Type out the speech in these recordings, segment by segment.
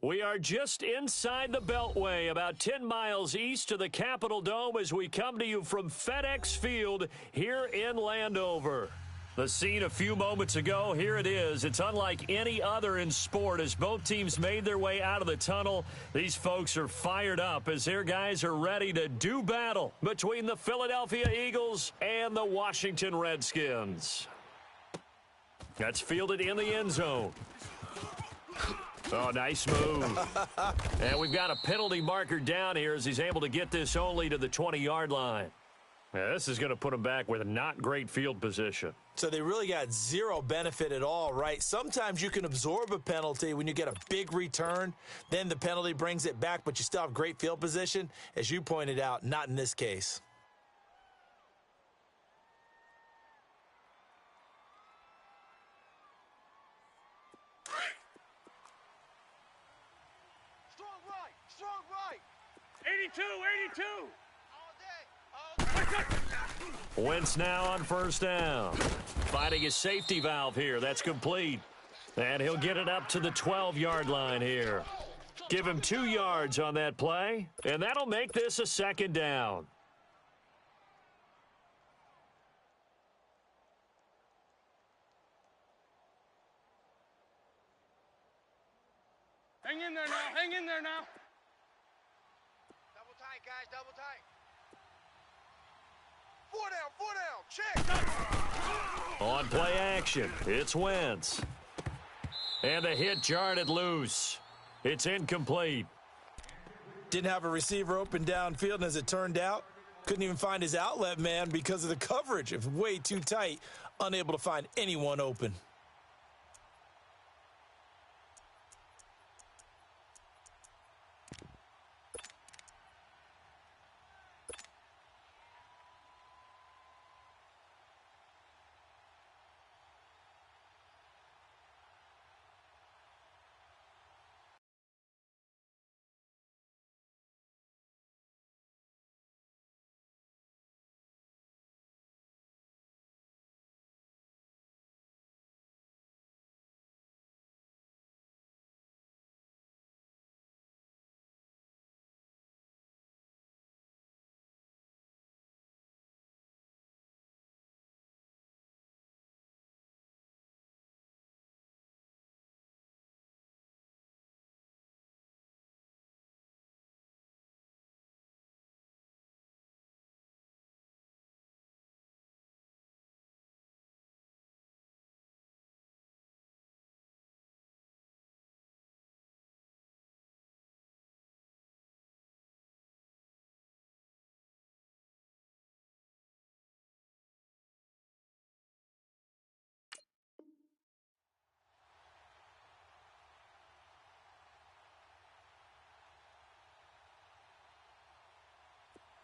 We are just inside the Beltway, about 10 miles east of the Capitol Dome as we come to you from FedEx Field here in Landover. The scene a few moments ago, here it is. It's unlike any other in sport as both teams made their way out of the tunnel. These folks are fired up as their guys are ready to do battle between the Philadelphia Eagles and the Washington Redskins. That's fielded in the end zone. Oh, nice move. And we've got a penalty marker down here as he's able to get this only to the 20-yard line. Yeah, this is going to put him back with a not great field position. So they really got zero benefit at all, right? Sometimes you can absorb a penalty when you get a big return. Then the penalty brings it back, but you still have great field position. As you pointed out, not in this case. Strong right. 82. Wentz now on first down. Finding his safety valve here. That's complete. And he'll get it up to the 12-yard line here. Give him 2 yards on that play, and that'll make this a second down. Hang in there now. Double tight, guys, double tight. 4 down, check. On play action, it's Wentz. And the hit jarred it loose. It's incomplete. Didn't have a receiver open downfield, and as it turned out, couldn't even find his outlet man because of the coverage. It was way too tight, unable to find anyone open.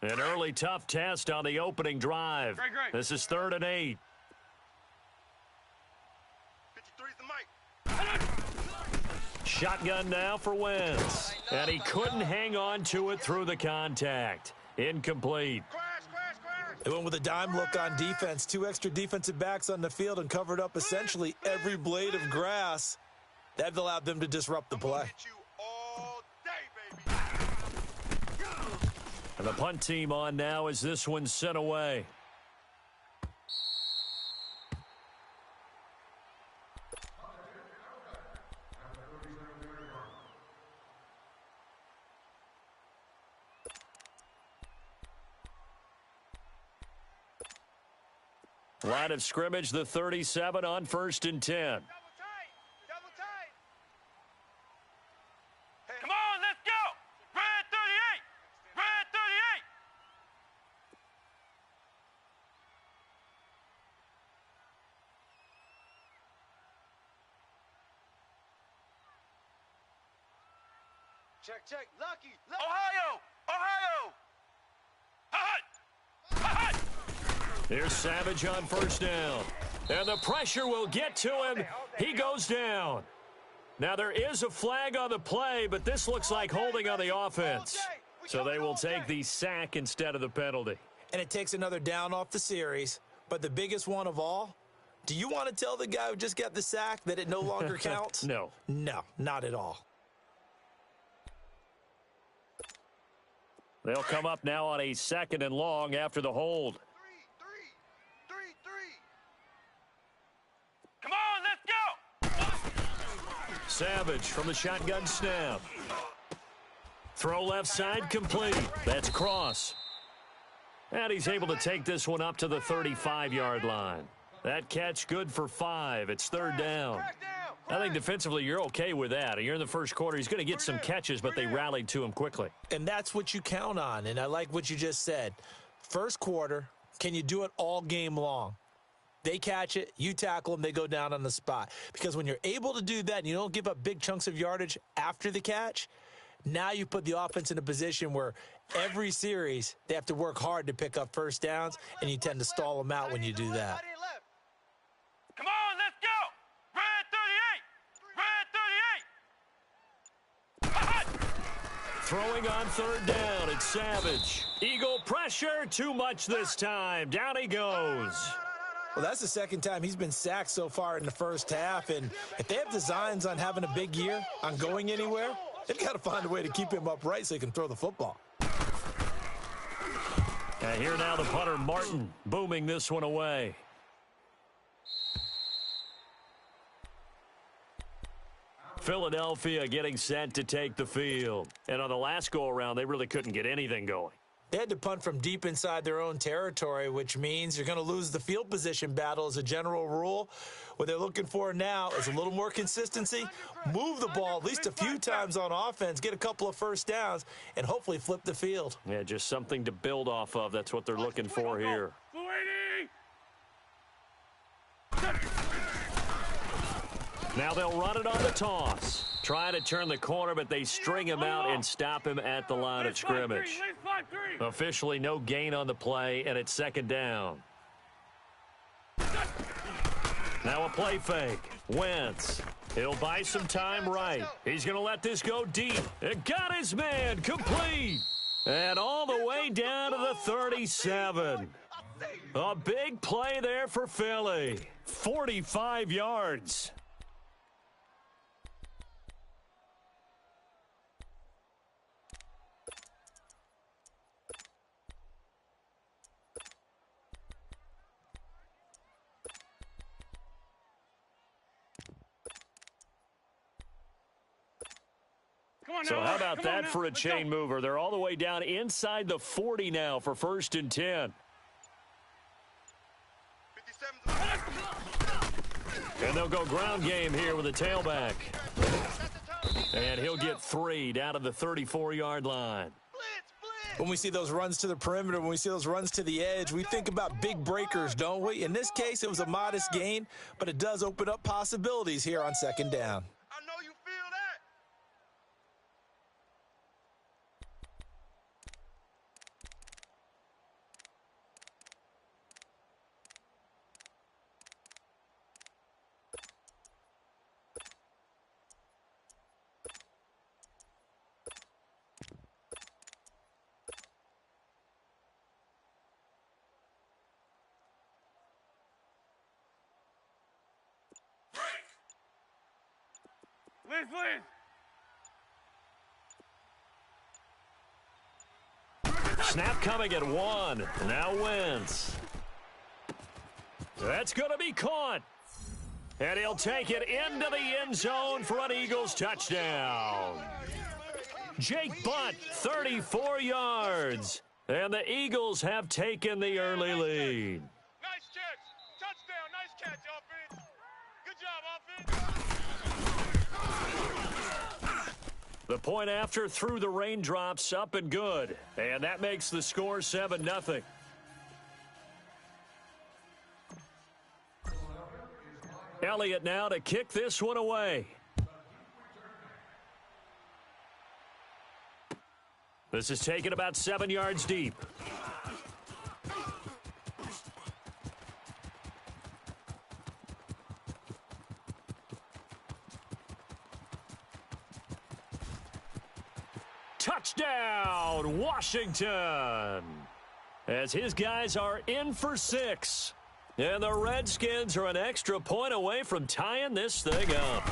An early tough test on the opening drive. Great. This is 3rd and 8. 53's the mic. Shotgun now for Wentz. And he couldn't hang on to it through the contact. Incomplete. Crash. They went with a dime look on defense. 2 extra defensive backs on the field and covered up essentially every blade of grass. That allowed them to disrupt the play. And the punt team on now as this one's sent away. Line of scrimmage, the 37 on 1st and 10. Double tight. Come on, let's go. Red 38. Check. Lucky. Ohio. Hut. Here's Savage on first down. And the pressure will get to him. He goes down. Now there is a flag on the play, but this looks like holding on the offense. So they will take the sack instead of the penalty. And it takes another down off the series. But the biggest one of all, do you want to tell the guy who just got the sack that it no longer counts? No. No, not at all. They'll come up now on a 2nd and long after the hold. Three. Come on, let's go. Savage from the shotgun snap. Throw left side complete. That's Cross. And he's able to take this one up to the 35-yard line. That catch good for 5. It's 3rd down. I think defensively you're okay with that. You're in the first quarter. He's going to get some catches, but they rallied to him quickly. And that's what you count on, and I like what you just said. First quarter, can you do it all game long? They catch it, you tackle them, they go down on the spot. Because when you're able to do that and you don't give up big chunks of yardage after the catch, now you put the offense in a position where every series they have to work hard to pick up first downs, and you tend to stall them out when you do that. Come on, let's go. Red 38. Throwing on 3rd down, it's Savage. Eagle pressure, too much this time. Down he goes. Well, that's the 2nd time he's been sacked so far in the first half, and if they have designs on having a big year, on going anywhere, they've got to find a way to keep him upright so he can throw the football. And here now the punter, Martin, booming this one away. Philadelphia getting set to take the field. And on the last go-around, they really couldn't get anything going. They had to punt from deep inside their own territory, which means you're going to lose the field position battle as a general rule. What they're looking for now is a little more consistency, move the ball at least a few times on offense, get a couple of first downs, and hopefully flip the field. Yeah, just something to build off of. That's what they're looking for here. Now they'll run it on the toss. Try to turn the corner, but they string him out and stop him at the line of scrimmage. Officially no gain on the play, and it's 2nd down. Now a play fake. Wentz. He'll buy some time right. He's going to let this go deep. It got his man complete. And all the way down to the 37. A big play there for Philly. 45 yards. So how about that for a chain mover? They're all the way down inside the 40 now for 1st and 10. And they'll go ground game here with a tailback. And he'll get 3 down to the 34-yard line. When we see those runs to the perimeter, when we see those runs to the edge, we think about big breakers, don't we? In this case, it was a modest gain, but it does open up possibilities here on 2nd down. I know you feel that. Snap coming at 1. Now Wentz. That's going to be caught. And he'll take it into the end zone for an Eagles touchdown. Jake Butt, 34 yards. And the Eagles have taken the early lead. Nice catch. Touchdown. Nice catch, offense. Good job, offense. The point after through the raindrops, up and good. And that makes the score 7-0. Elliott now to kick this one away. This is taken about 7 yards deep. Touchdown, Washington! As his guys are in for 6. And the Redskins are an extra point away from tying this thing up.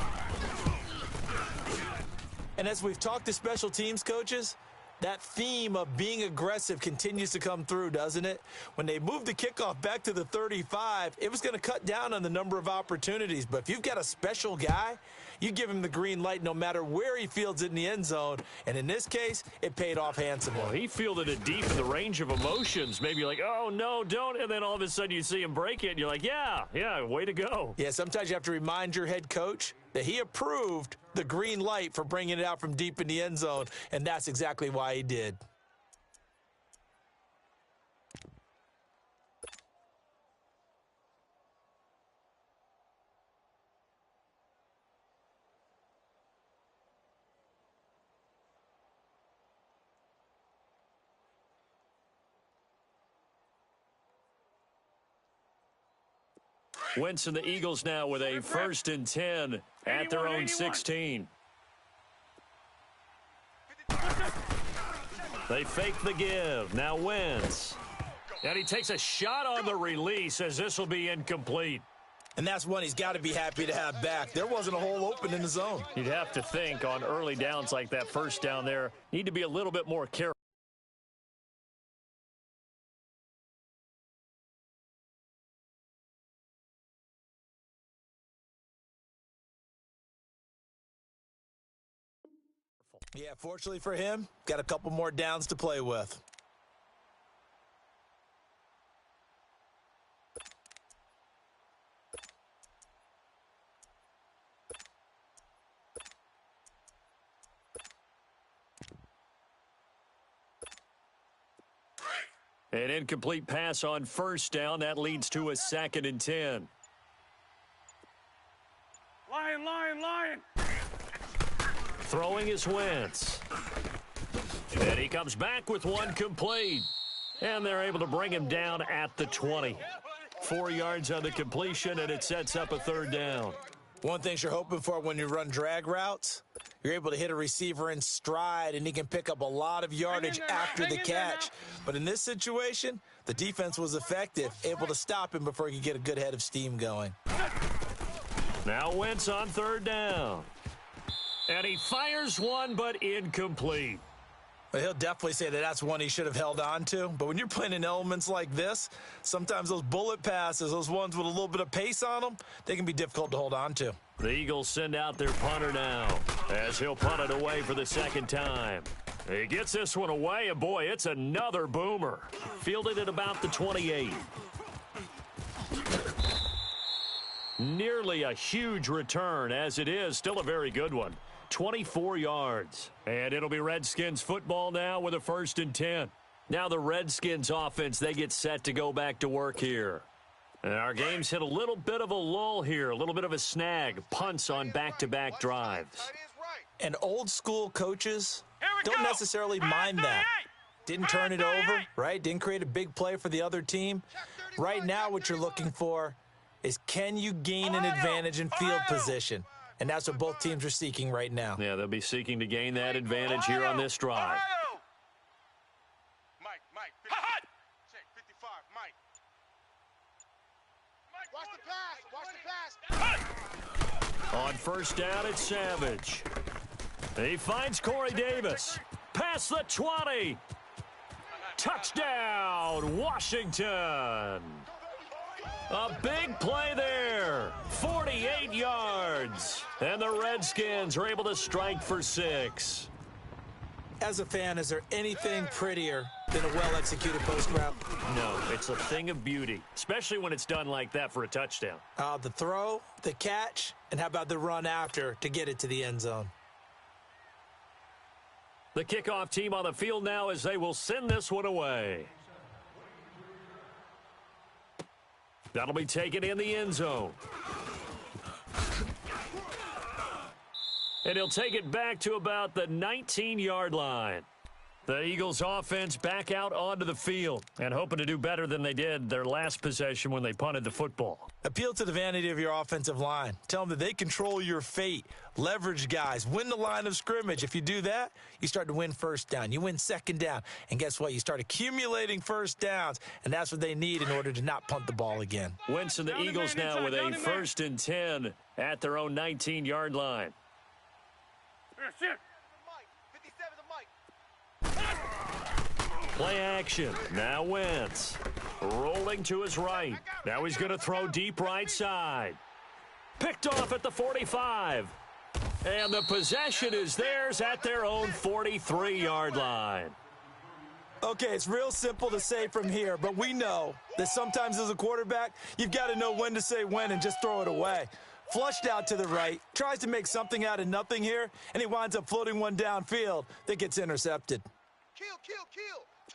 And as we've talked to special teams coaches, That theme of being aggressive continues to come through, doesn't it? When they moved the kickoff back to the 35, it was going to cut down on the number of opportunities. But if you've got a special guy, you give him the green light no matter where he fields it in the end zone. And in this case, it paid off handsomely. Well, he fielded it deep in the range of emotions. Maybe like, oh, no, don't. And then all of a sudden you see him break it, and you're like, yeah, way to go. Yeah, sometimes you have to remind your head coach that he approved the green light for bringing it out from deep in the end zone, and that's exactly why he did. Wentz and the Eagles now with a 1st and 10 at their own 16. They fake the give. Now Wentz. And he takes a shot on the release as this will be incomplete. And that's one he's got to be happy to have back. There wasn't a hole open in the zone. You'd have to think on early downs like that first down there, need to be a little bit more careful. Yeah, fortunately for him, got a couple more downs to play with. An incomplete pass on 1st down. That leads to a 2nd and 10. Lion. Throwing is Wentz. And he comes back with one complete. And they're able to bring him down at the 20. 4 yards on the completion, and it sets up a 3rd down. One thing you're hoping for when you run drag routes, you're able to hit a receiver in stride, and he can pick up a lot of yardage after the catch. But in this situation, the defense was effective, able to stop him before he could get a good head of steam going. Now Wentz on 3rd down. And he fires one, but incomplete. Well, he'll definitely say that that's one he should have held on to. But when you're playing in elements like this, sometimes those bullet passes, those ones with a little bit of pace on them, they can be difficult to hold on to. The Eagles send out their punter now as he'll punt it away for the 2nd time. He gets this one away, and boy, it's another boomer. Fielded at about the 28. Nearly a huge return, as it is still a very good one. 24 yards. And it'll be Redskins football now with a 1st and 10. Now the Redskins offense, they get set to go back to work here. And our game's hit a little bit of a lull here, a little bit of a snag. Punts on back-to-back drives. And old school coaches don't necessarily mind that. Didn't turn it over, right? Didn't create a big play for the other team. Right now what you're looking for is, can you gain an advantage in field position? And that's what both teams are seeking right now. Yeah, they'll be seeking to gain that advantage here on this drive. Mike. Check 55, Mike. Watch the pass. On 1st down, it's Savage. He finds Corey Davis. Past the 20. Touchdown, Washington. A big play there. 48 yards. And the Redskins are able to strike for 6. As a fan, is there anything prettier than a well-executed post route? No, it's a thing of beauty, especially when it's done like that for a touchdown. The throw, the catch, and how about the run after to get it to the end zone? The kickoff team on the field now as they will send this one away. That'll be taken in the end zone. And he'll take it back to about the 19-yard line. The Eagles offense back out onto the field and hoping to do better than they did their last possession when they punted the football. Appeal to the vanity of your offensive line. Tell them that they control your fate. Leverage guys. Win the line of scrimmage. If you do that, you start to win 1st down. You win 2nd down. And guess what? You start accumulating 1st downs. And that's what they need in order to not punt the ball again. Wentz and the Eagles now with a 1st and 10 at their own 19-yard line. Mike, 57 to Mike. Play action. Now Wentz. Rolling to his right. Now he's going to throw deep right side. Picked off at the 45. And the possession is theirs at their own 43-yard line. Okay, it's real simple to say from here, but we know that sometimes as a quarterback, you've got to know when to say when and just throw it away. Flushed out to the right, tries to make something out of nothing here, and he winds up floating one downfield that gets intercepted. Kill.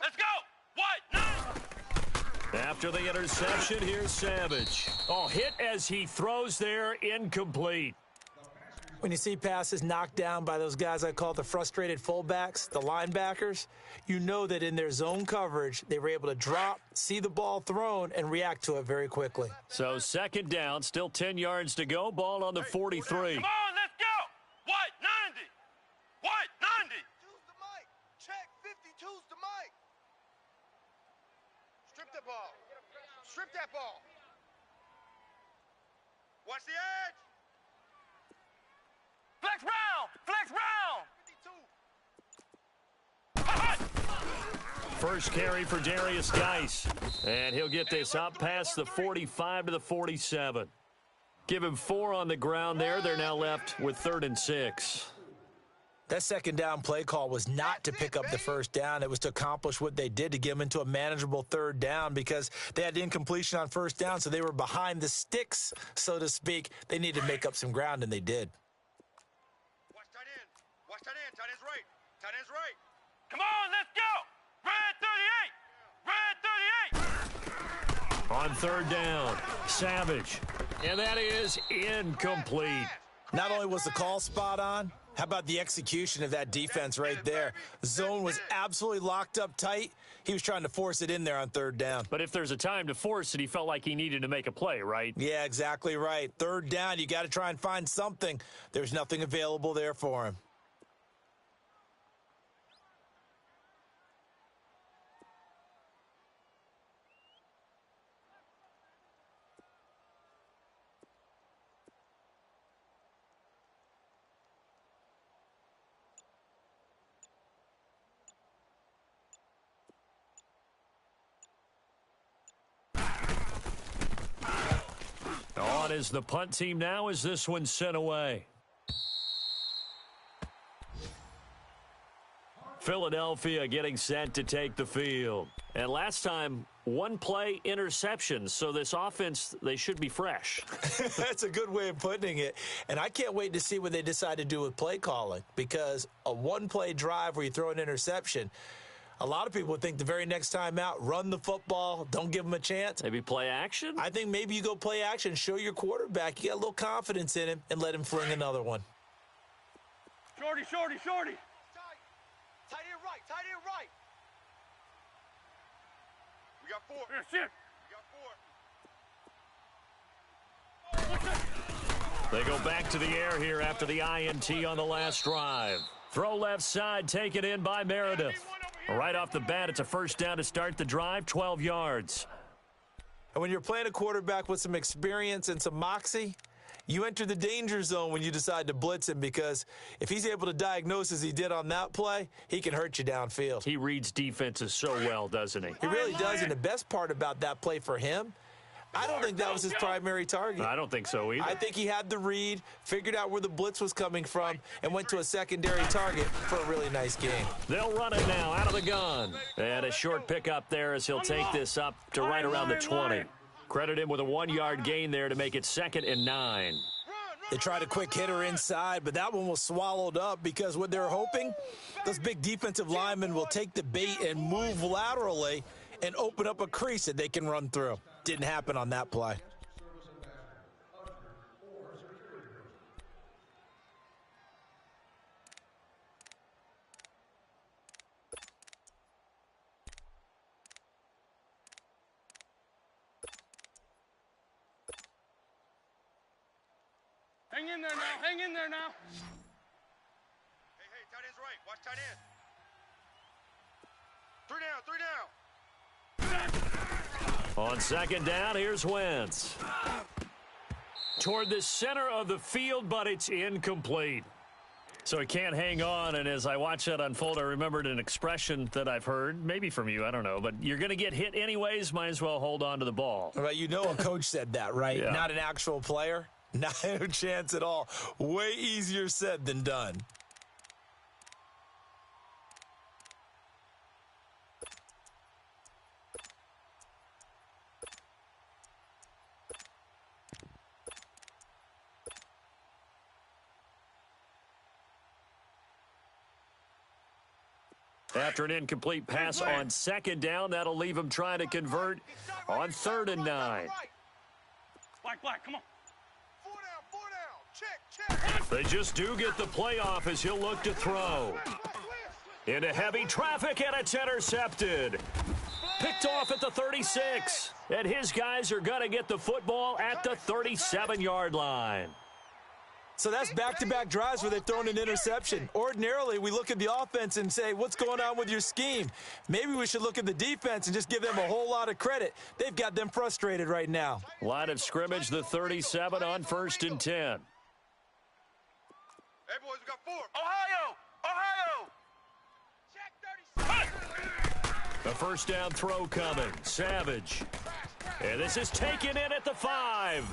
Let's go. What? No. After the interception, here's Savage. Oh, hit as he throws there, incomplete. When you see passes knocked down by those guys I call the frustrated fullbacks, the linebackers, you know that in their zone coverage, they were able to drop, see the ball thrown, and react to it very quickly. So second down, still 10 yards to go, ball on the 43. Come on, let's go. What? 90. What? 90. Choose the mic. Check 50. Choose the mic. Strip the ball. Strip that ball. Watch the edge. Flex round. 52. First carry for Darius Geis. And he'll get this up past the 45 to the 47. Give him 4 on the ground there. They're now left with 3rd and 6. That second down play call was not to pick up the first down. It was to accomplish what they did to get them into a manageable 3rd down because they had incompletion on first down, so they were behind the sticks, so to speak. They needed to make up some ground, and they did. Watch tight end. Tight end's right. Tight end's right. Come on, let's go. Red 38. On 3rd down, Savage. And that is incomplete. Not only was the call spot on, how about the execution of that defense right there? Zone was absolutely locked up tight. He was trying to force it in there on 3rd down. But if there's a time to force it, he felt like he needed to make a play, right? Yeah, exactly right. 3rd down, you got to try and find something. There's nothing available there for him. On is the punt team now as this one's sent away. Philadelphia getting set to take the field. And last time, 1 play interception, so this offense, they should be fresh. That's a good way of putting it. And I can't wait to see what they decide to do with play calling because a 1-play drive where you throw an interception, a lot of people would think the very next time out, run the football, don't give them a chance. Maybe play action? I think maybe you go play action, show your quarterback, you got a little confidence in him, and let him fling another one. Shorty. Tight end right. We got 4. Yeah, shit. We got 4. They go back to the air here after the INT on the last drive. Throw left side, taken in by Meredith. Right off the bat, it's a first down to start the drive, 12 yards. And when you're playing a quarterback with some experience and some moxie, you enter the danger zone when you decide to blitz him because if he's able to diagnose as he did on that play, he can hurt you downfield. He reads defenses so well, doesn't he? He really does, and the best part about that play for him, I don't think that was his primary target. I don't think so either. I think he had the read, figured out where the blitz was coming from, and went to a secondary target for a really nice game. They'll run it now out of the gun. And a short pickup there as he'll take this up to right around the 20. Credit him with a 1-yard gain there to make it 2nd and 9. They tried a quick hitter inside, but that one was swallowed up because what they're hoping, those big defensive linemen will take the bait and move laterally and open up a crease that they can run through. Didn't happen on that play. Hang in there now. Hey, tight end's right. Watch tight end. 3 down. On 2nd down, here's Wentz. Toward the center of the field, but it's incomplete. So he can't hang on, and as I watch that unfold, I remembered an expression that I've heard, maybe from you, I don't know, but you're going to get hit anyways, might as well hold on to the ball. Well, you know a coach said that, right? Yeah. Not an actual player. Not a chance at all. Way easier said than done. After an incomplete pass on second down, that'll leave him trying to convert on 3rd and 9. Black, come on. 4 down. Check. They just do get the play off as he'll look to throw. Into heavy traffic, and it's intercepted. Picked off at the 36. And his guys are going to get the football at the 37-yard line. So that's back-to-back drives where they've thrown an interception. Ordinarily, we look at the offense and say, what's going on with your scheme? Maybe we should look at the defense and just give them a whole lot of credit. They've got them frustrated right now. Line of scrimmage, the 37 on 1st and 10. Hey, boys, we got 4. Ohio! Check 37. A first down throw coming. Savage. And this is taken in at the 5.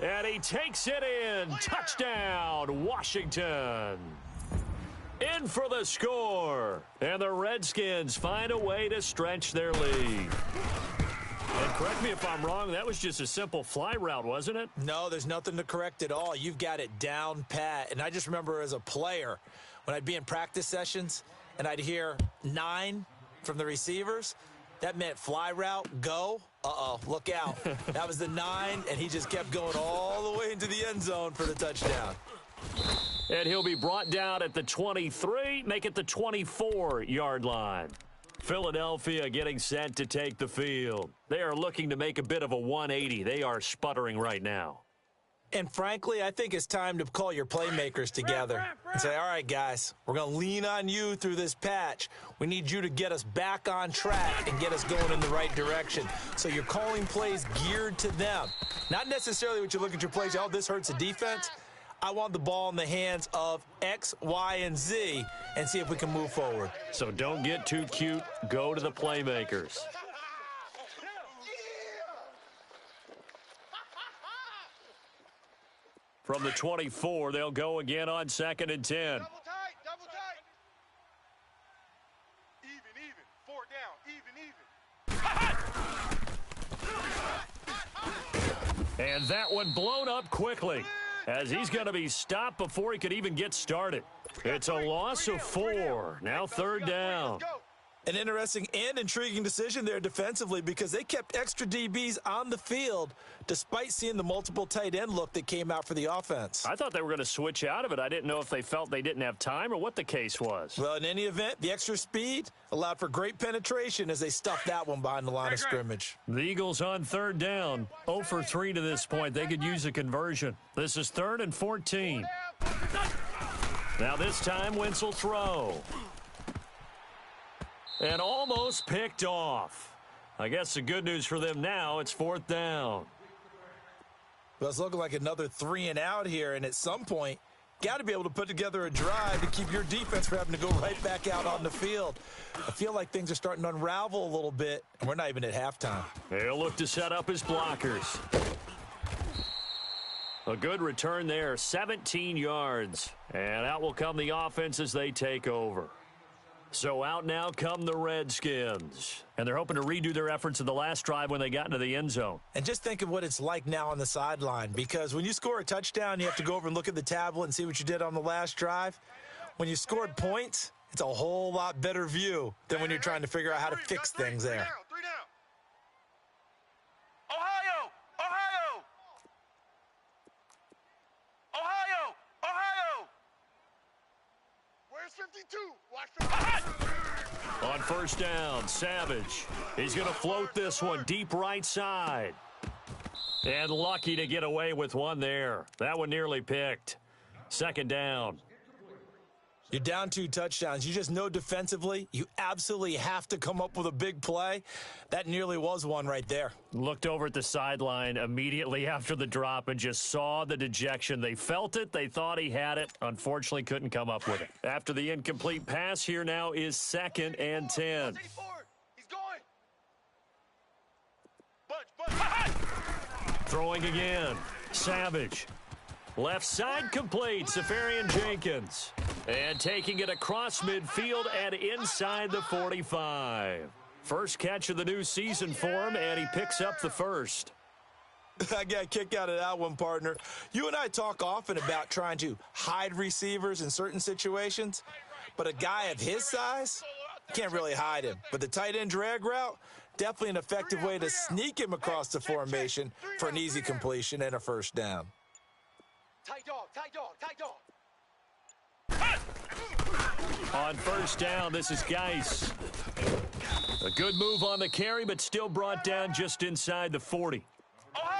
And he takes it in. Touchdown, Washington. In for the score. And the Redskins find a way to stretch their lead. And correct me if I'm wrong, that was just a simple fly route, wasn't it? No, there's nothing to correct at all. You've got it down pat. And I just remember as a player, when I'd be in practice sessions and I'd hear 9 from the receivers, that meant fly route, go. Uh-oh, look out. That was the 9, and he just kept going all the way into the end zone for the touchdown. And he'll be brought down at the 23, make it the 24-yard line. Philadelphia getting set to take the field. They are looking to make a bit of a 180. They are sputtering right now. And frankly, I think it's time to call your playmakers together and say, all right, guys, we're going to lean on you through this patch. We need you to get us back on track and get us going in the right direction. So you're calling plays geared to them. Not necessarily what you look at your plays, oh, this hurts the defense. I want the ball in the hands of X, Y, and Z and see if we can move forward. So don't get too cute. Go to the playmakers. From the 24, they'll go again on 2nd and 10. Double tight. Even. 4 down. Even. And that one blown up quickly as he's going to be stopped before he could even get started. It's a loss of 4. Now 3rd down. An interesting and intriguing decision there defensively because they kept extra DBs on the field despite seeing the multiple tight end look that came out for the offense. I thought they were going to switch out of it. I didn't know if they felt they didn't have time or what the case was. Well, in any event, the extra speed allowed for great penetration as they stuffed that one behind the line of scrimmage. The Eagles on 3rd down. 0 for 3 to this point. They could use a conversion. This is 3rd and 14. Now this time, Wentz will throw. And almost picked off. I guess the good news for them now, it's 4th down. Well, it's looking like another 3 and out here, and at some point, got to be able to put together a drive to keep your defense from having to go right back out on the field. I feel like things are starting to unravel a little bit, and we're not even at halftime. They'll look to set up his blockers. A good return there, 17 yards. And out will come the offense as they take over. So out now come the Redskins. And they're hoping to redo their efforts in the last drive when they got into the end zone. And just think of what it's like now on the sideline, because when you score a touchdown, you have to go over and look at the tablet and see what you did on the last drive. When you scored points, it's a whole lot better view than when you're trying to figure out how to fix things there. 3 down. Ohio! Where's 52? Watch 52. On 1st down, Savage. He's going to float this one deep right side. And lucky to get away with one there. That one nearly picked. 2nd down. You're down 2 touchdowns. You just know defensively you absolutely have to come up with a big play. That nearly was one right there. Looked over at the sideline immediately after the drop and just saw the dejection. They felt it. They thought he had it. Unfortunately, couldn't come up with it. After the incomplete pass, here now is 2nd and 10. He's going. Bunch. Throwing again. Savage. Left side complete. Safarian Jenkins. And taking it across midfield and inside the 45. First catch of the new season for him, and he picks up the first. I got a kick out of that one, partner. You and I talk often about trying to hide receivers in certain situations, but a guy of his size, can't really hide him. But the tight end drag route, definitely an effective way to sneak him across the formation for an easy completion and a first down. Tight dog. On first down, this is Geis. A good move on the carry, but still brought down just inside the 40.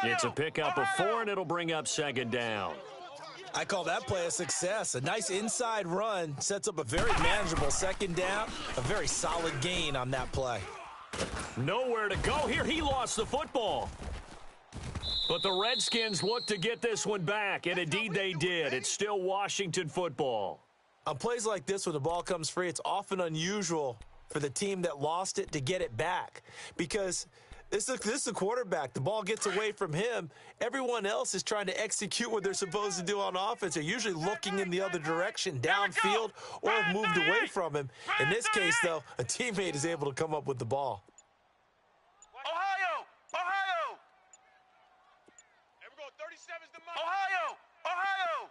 It's a pickup of 4, and it'll bring up 2nd down. I call that play a success. A nice inside run sets up a very manageable 2nd down. A very solid gain on that play. Nowhere to go here. He lost the football. But the Redskins look to get this one back, and indeed they did. It's still Washington football. On plays like this, when the ball comes free, it's often unusual for the team that lost it to get it back, because this is a quarterback. The ball gets away from him. Everyone else is trying to execute what they're supposed to do on offense. They're usually looking in the other direction, downfield, or have moved away from him. In this case, though, a teammate is able to come up with the ball. Ohio. There we go. 37's the money. Ohio.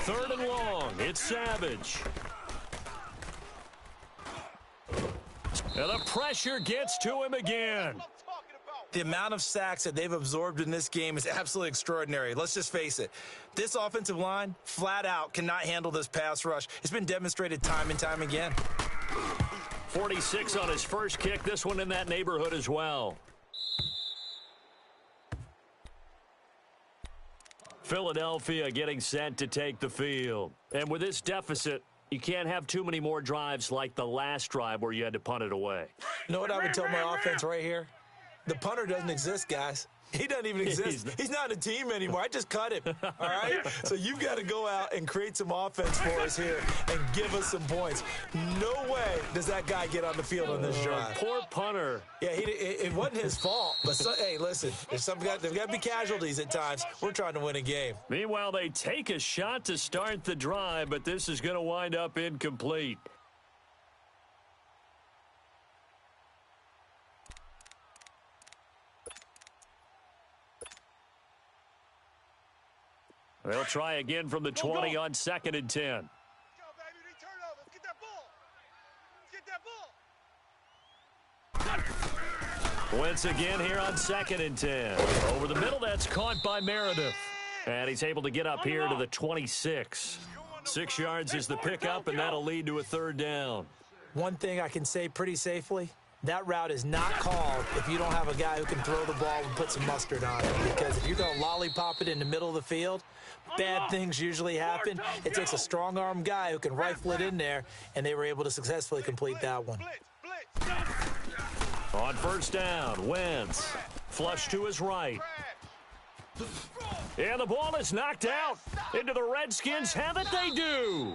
3rd and long. It's Savage. And the pressure gets to him again. The amount of sacks that they've absorbed in this game is absolutely extraordinary. Let's just face it. This offensive line, flat out, cannot handle this pass rush. It's been demonstrated time and time again. 46 on his first kick. This one in that neighborhood as well. Philadelphia getting set to take the field. And with this deficit, you can't have too many more drives like the last drive where you had to punt it away. You know what I would tell my offense right here? The punter doesn't exist, guys. He doesn't even exist. He's not a team anymore. I just cut him, all right? So you've got to go out and create some offense for us here and give us some points. No way does that guy get on the field on this drive. Poor punter. Yeah, it wasn't his fault. But, hey, listen, there's got to be casualties at times. We're trying to win a game. Meanwhile, they take a shot to start the drive, but this is going to wind up incomplete. They'll try again from the 20 on 2nd and 10. Go, baby. Return over. Let's get that ball. Once again here on 2nd and 10. Over the middle, that's caught by Meredith. And he's able to get up here to the 26. 6 yards is the pickup, and that'll lead to a 3rd down. One thing I can say pretty safely, that route is not called if you don't have a guy who can throw the ball and put some mustard on it. Because if you're going to lollipop it in the middle of the field, bad things usually happen. It takes a strong-arm guy who can rifle it in there, and they were able to successfully complete that one. On first down, Wentz. Flush to his right. And the ball is knocked out. Into the Redskins. Have it they do.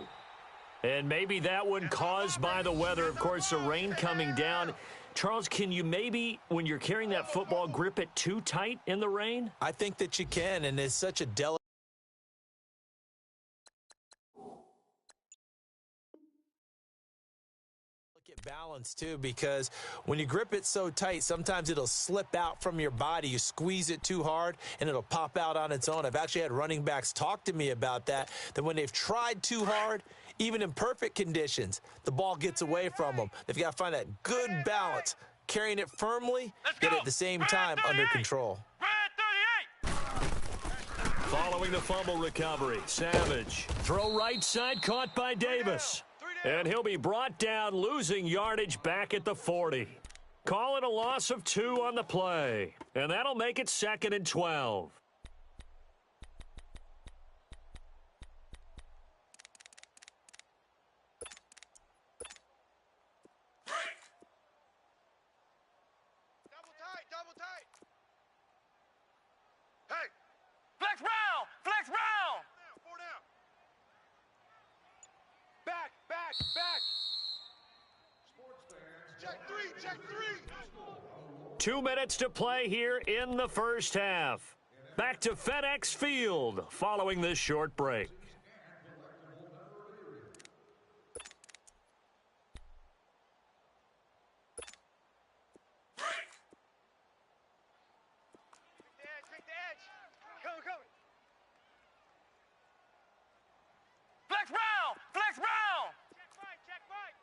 And maybe that one caused by the weather. Of course, the rain coming down. Charles, can you maybe, when you're carrying that football, grip it too tight in the rain? I think that you can, and it's such a delicate balance too, because when you grip it so tight, sometimes it'll slip out from your body. You squeeze it too hard and it'll pop out on its own. I've actually had running backs talk to me about that when they've tried too hard, even in perfect conditions, the ball gets away from them. They've got to find that good balance, carrying it firmly, yet at the same time under control. Following the fumble recovery, Savage. Throw right side, caught by Davis. And he'll be brought down, losing yardage back at the 40. Call it a loss of 2 on the play. And that'll make it 2nd and 12. check 3. 2 minutes to play here in the first half. Back to FedEx Field following this short break. Take the edge. Come. Flex round. Check right.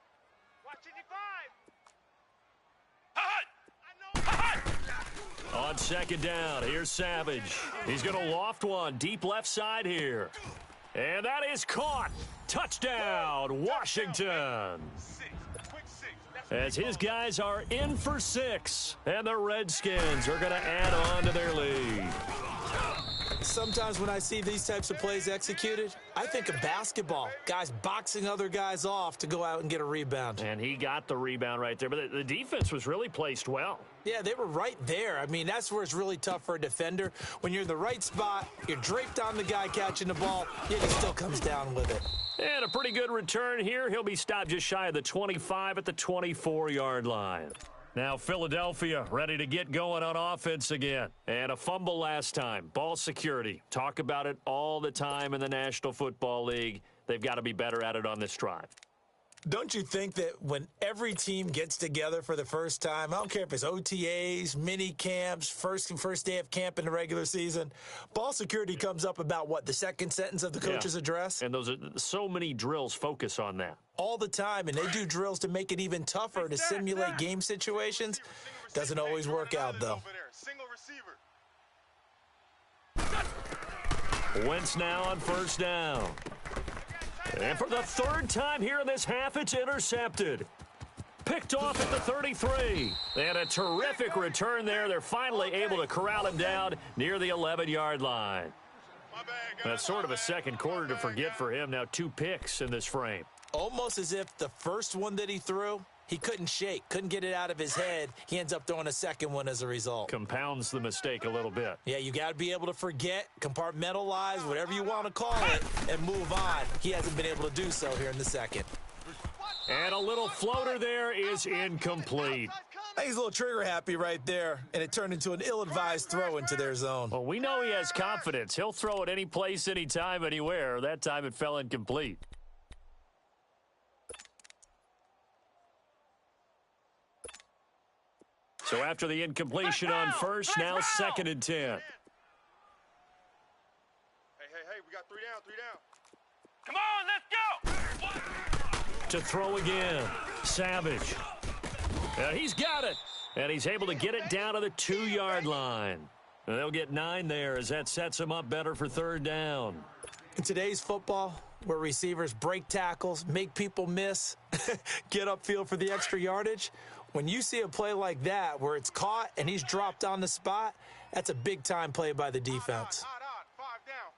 Watch it, 5. On second down, here's Savage. He's going to loft one deep left side here. And that is caught. Touchdown, Washington. As his guys are in for 6, and the Redskins are going to add on to their lead. Sometimes when I see these types of plays executed, I think of basketball. Guys boxing other guys off to go out and get a rebound. And he got the rebound right there, but the defense was really placed well. Yeah, they were right there. I mean, that's where it's really tough for a defender. When you're in the right spot, you're draped on the guy catching the ball, yet he still comes down with it. And a pretty good return here. He'll be stopped just shy of the 25 at the 24-yard line. Now Philadelphia ready to get going on offense again. And a fumble last time. Ball security. Talk about it all the time in the National Football League. They've got to be better at it on this drive. Don't you think that when every team gets together for the first time, I don't care if it's OTAs, mini camps, first day of camp in the regular season, ball security comes up about what, the second sentence of the coach's address? And those are so many drills focus on that. All the time, and they do drills to make it even tougher to simulate game situations. Doesn't always work out, though. Single receiver. Wentz now on first down. And for the third time here in this half, it's intercepted. Picked off at the 33. And a terrific return there. They're finally able to corral him down near the 11-yard line. That's sort of a second quarter to forget for him. Now 2 picks in this frame. Almost as if the first one that he threw, he couldn't shake, couldn't get it out of his head. He ends up throwing a second one as a result. Compounds the mistake a little bit. Yeah, you got to be able to forget, compartmentalize, whatever you want to call it, and move on. He hasn't been able to do so here in the second. And a little floater there is incomplete. He's a little trigger happy right there, and it turned into an ill-advised throw into their zone. Well, we know he has confidence. He'll throw it any place, anytime, anywhere. That time it fell incomplete. So after the incompletion on first, now 2nd and 10. Hey, we got 3 down. Come on, let's go. To throw again, Savage. He's got it, and he's able to get it down to the 2-yard line. And they'll get 9 there as that sets him up better for third down. In today's football, where receivers break tackles, make people miss, get upfield for the extra yardage, when you see a play like that where it's caught and he's dropped on the spot, that's a big-time play by the defense. Five down.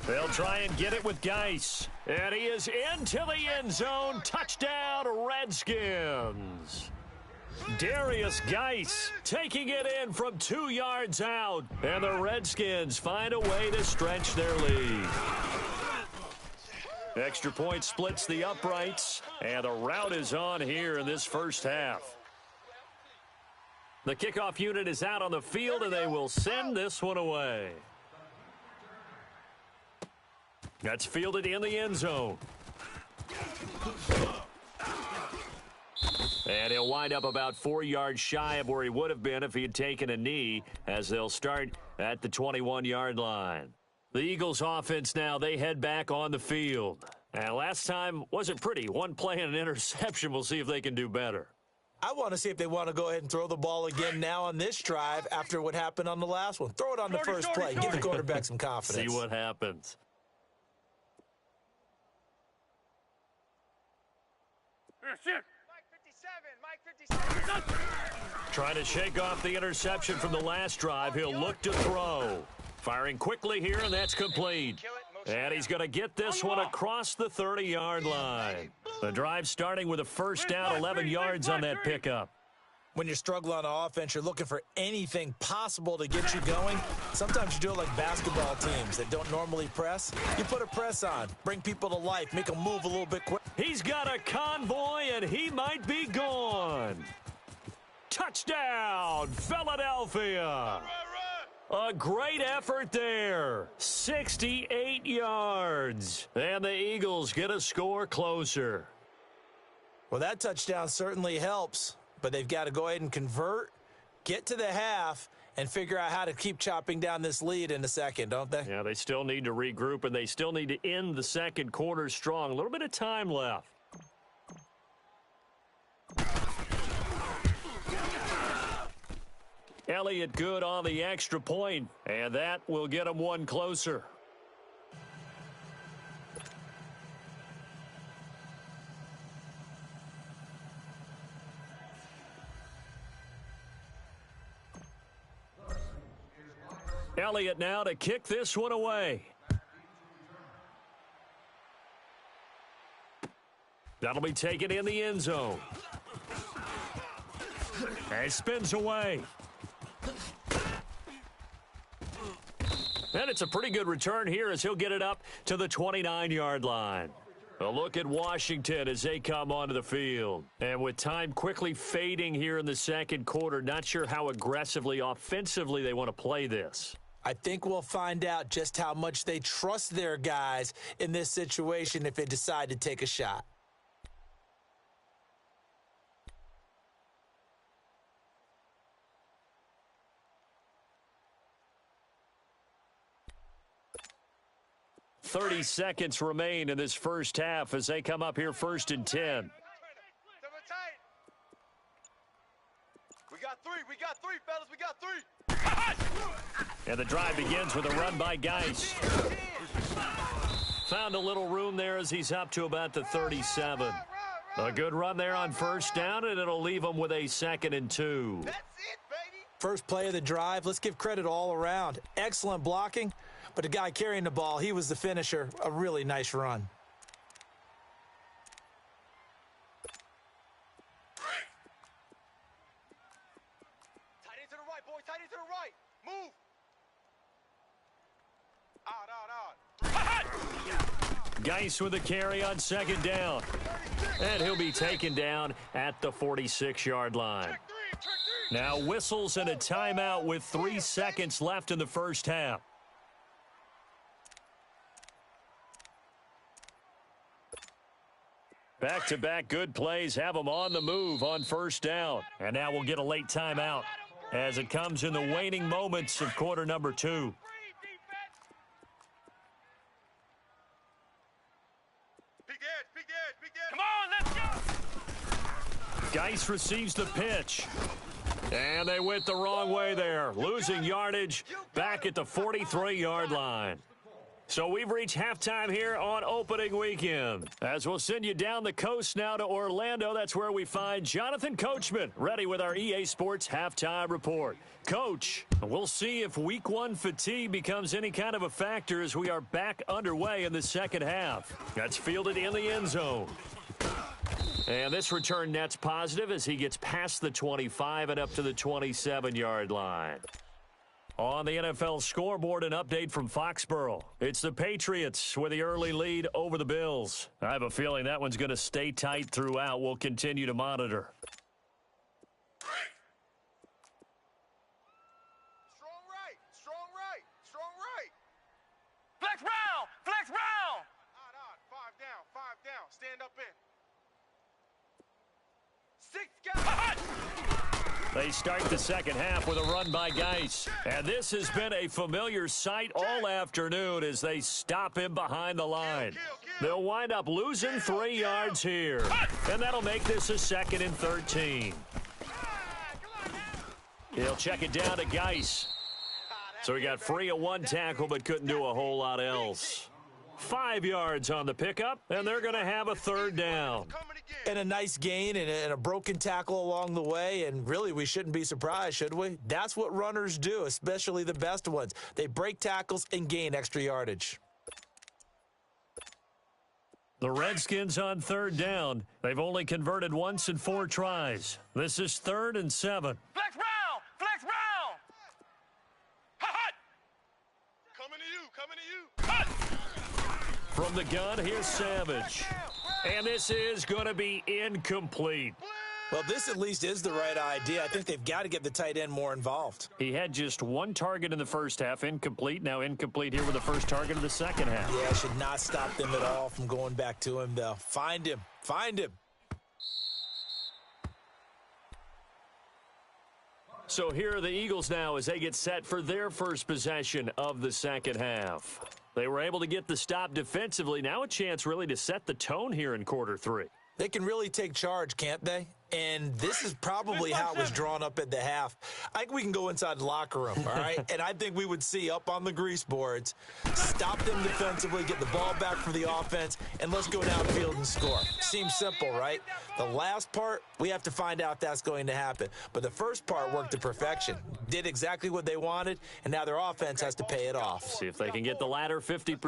They'll try and get it with Geis. And he is into the end zone. Touchdown, Redskins. Darius Geis taking it in from 2 yards out. And the Redskins find a way to stretch their lead. Extra point splits the uprights, and the rout is on here in this first half. The kickoff unit is out on the field, and they will send this one away. That's fielded in the end zone. And he'll wind up about 4 yards shy of where he would have been if he had taken a knee, as they'll start at the 21-yard line. The Eagles offense now, they head back on the field. And last time wasn't pretty. 1 play and an interception. We'll see if they can do better. I want to see if they want to go ahead and throw the ball again now on this drive after what happened on the last one. Throw it on the first play. Give the quarterback some confidence. See what happens. Mike 57. Trying to shake off the interception from the last drive. He'll look to throw. Firing quickly here, and that's complete. And he's going to get this one across the 30-yard line. The drive starting with a first down, 11 yards on that pickup. When you're struggling on offense, you're looking for anything possible to get you going. Sometimes you do it like basketball teams that don't normally press. You put a press on, bring people to life, make them move a little bit quick. He's got a convoy, and he might be gone. Touchdown, Philadelphia. A great effort there. 68 yards. And the Eagles get a score closer. Well, that touchdown certainly helps, but they've got to go ahead and convert, get to the half, and figure out how to keep chopping down this lead in a second, don't they? Yeah, they still need to regroup, and they still need to end the second quarter strong. A little bit of time left. Elliott good on the extra point, and that will get them one closer. Elliott now to kick this one away. That'll be taken in the end zone. And it spins away. And it's a pretty good return here as he'll get it up to the 29-yard line. A look at Washington as they come onto the field. And with time quickly fading here in the second quarter, not sure how aggressively, offensively they want to play this. I think we'll find out just how much they trust their guys in this situation if they decide to take a shot. .30 seconds remain in this first half as they come up here 1st and 10. We got three, fellas. We got three. And the drive begins with a run by Geis. Found a little room there as he's up to about the 37. A good run there on first down, and it'll leave him with a 2nd and 2. That's it, baby. First play of the drive, let's give credit all around. Excellent blocking, but the guy carrying the ball, he was the finisher. A really nice run. Tight end to the right, boy. Tight end to the right. Move. Out. Geis with a carry on 2nd down. And he'll be taken down at the 46-yard line. Now whistles and a timeout with 3 seconds left in the first half. Back-to-back good plays have them on the move on first down. And now we'll get a late timeout as it comes in the waning moments of quarter number 2. Come on, let's go. Geis receives the pitch. And they went the wrong way there, losing yardage back at the 43-yard line. So we've reached halftime here on opening weekend. As we'll send you down the coast now to Orlando, that's where we find Jonathan Coachman, ready with our EA Sports halftime report. Coach, we'll see if week 1 fatigue becomes any kind of a factor as we are back underway in the second half. That's fielded in the end zone. And this return net's positive as he gets past the 25 and up to the 27-yard line. On the NFL scoreboard, an update from Foxborough. It's the Patriots with the early lead over the Bills. I have a feeling that one's going to stay tight throughout. We'll continue to monitor. Strong right. Strong right. Strong right. Flex round. Flex round. Odd. 5 down. 5 down. Stand up in. 6 guys. They start the second half with a run by Geis. And this has been a familiar sight all afternoon as they stop him behind the line. They'll wind up losing 3 yards here. And that'll make this a 2nd and 13. He'll check it down to Geis. So he got free of 1 tackle but couldn't do a whole lot else. 5 yards on the pickup, and they're going to have a 3rd down. And a nice gain and a broken tackle along the way, and really we shouldn't be surprised, should we? That's what runners do, especially the best ones. They break tackles and gain extra yardage. The Redskins on 3rd down. They've only converted once in 4 tries. This is 3rd and 7. Flex round. Flex round. Hot. Coming to you. Coming to you. Hot. From the gun, here's Savage. And this is going to be incomplete. Well, this at least is the right idea. I think they've got to get the tight end more involved. He had just one target in the first half, incomplete. Now incomplete here with the first target of the second half. Yeah, should not stop them at all from going back to him, though. Find him. Find him. So here are the Eagles now as they get set for their first possession of the second half. They were able to get the stop defensively. Now a chance really to set the tone here in quarter three. They can really take charge, can't they? And this is probably how it was drawn up at the half. I think we can go inside the locker room, all right? And I think we would see up on the grease boards, stop them defensively, get the ball back for the offense, and let's go downfield and score. Seems simple, right? The last part, we have to find out if that's going to happen. But the first part worked to perfection. Did exactly what they wanted, and now their offense has to pay it off. See if they can get the latter 50%.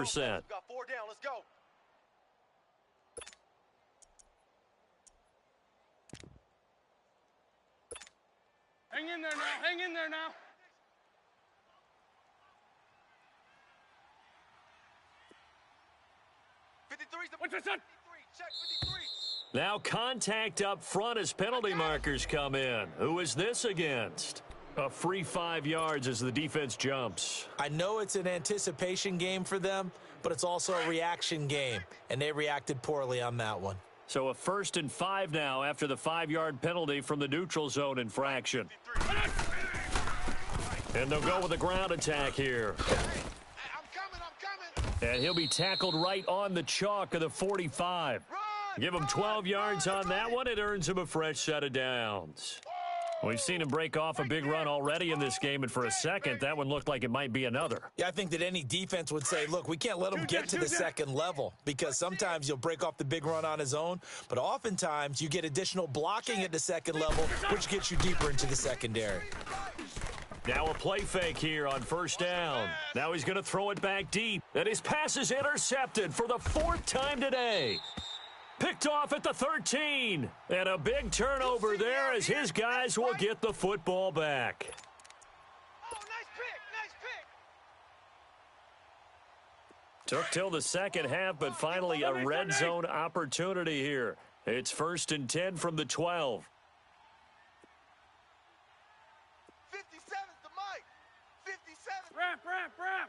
Got 4 down. Let's go. Hang in there now. Hang in there now. What's this on? Check 53. Now contact up front as penalty markers come in. Who is this against? A free 5 yards as the defense jumps. I know it's an anticipation game for them, but it's also a reaction game, and they reacted poorly on that one. So a 1st and 5 now after the 5-yard penalty from the neutral zone infraction. And they'll go with a ground attack here. I'm coming. And he'll be tackled right on the chalk of the 45. Give him 12 yards on that one. It earns him a fresh set of downs. We've seen him break off a big run already in this game, and for a second, that one looked like it might be another. Yeah, I think that any defense would say, look, we can't let him get to the second level because sometimes you'll break off the big run on his own, but oftentimes you get additional blocking at the second level, which gets you deeper into the secondary. Now a play fake here on first down. Now he's going to throw it back deep, and his pass is intercepted for the 4th time today. Picked off at the 13. And a big turnover there as his guys will get the football back. Oh, nice pick. Took till the second half, but finally a red zone opportunity here. It's 1st and 10 from the 12. 57's the mic. 57. Wrap. Ram.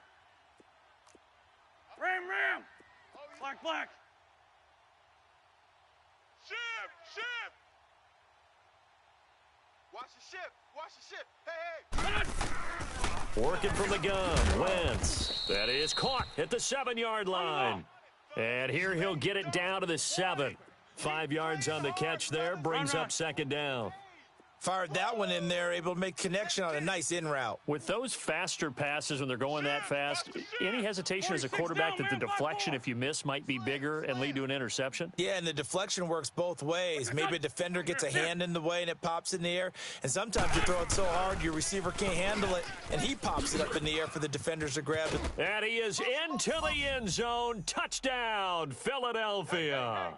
Black. Ship. Watch the ship. Hey. Working from the gun. Wentz. That is caught at the 7-yard line. And here he'll get it down to the 7. 5 yards on the catch there. Brings up 2nd down. Fired that one in there, able to make connection on a nice in route. With those faster passes when they're going that fast, any hesitation as a quarterback that the deflection, if you miss, might be bigger and lead to an interception? Yeah, and the deflection works both ways. Maybe a defender gets a hand in the way and it pops in the air. And sometimes you throw it so hard your receiver can't handle it, and he pops it up in the air for the defenders to grab it. And he is into the end zone. Touchdown, Philadelphia.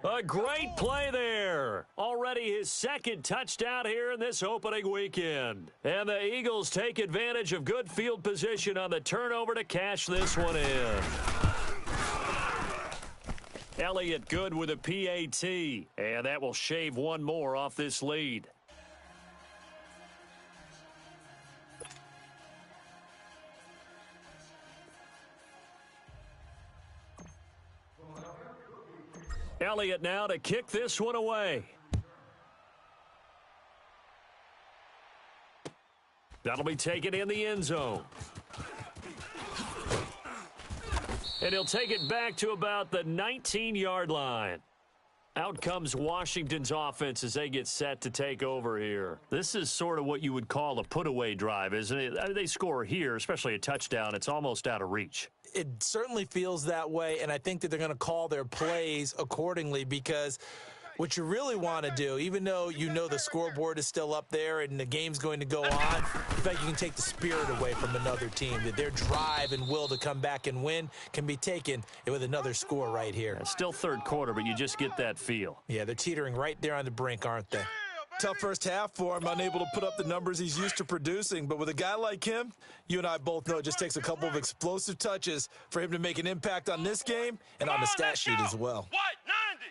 A great play there. Already his 2nd touchdown here in this opening weekend. And the Eagles take advantage of good field position on the turnover to cash this one in. Elliott good with a PAT. And that will shave one more off this lead. Elliott now to kick this one away. That'll be taken in the end zone. And he'll take it back to about the 19-yard line. Out comes Washington's offense as they get set to take over here. This is sort of what you would call a put-away drive, isn't it? I mean, they score here, especially a touchdown. It's almost out of reach. It certainly feels that way, and I think that they're going to call their plays accordingly because what you really want to do, even though you know the scoreboard is still up there and the game's going to go on, in fact, you can take the spirit away from another team, that their drive and will to come back and win can be taken with another score right here. It's still third quarter, but you just get that feel. Yeah, they're teetering right there on the brink, aren't they? Tough first half for him, unable to put up the numbers he's used to producing. But with a guy like him, you and I both know it just takes a couple of explosive touches for him to make an impact on this game and on the stat sheet as well. What? 90.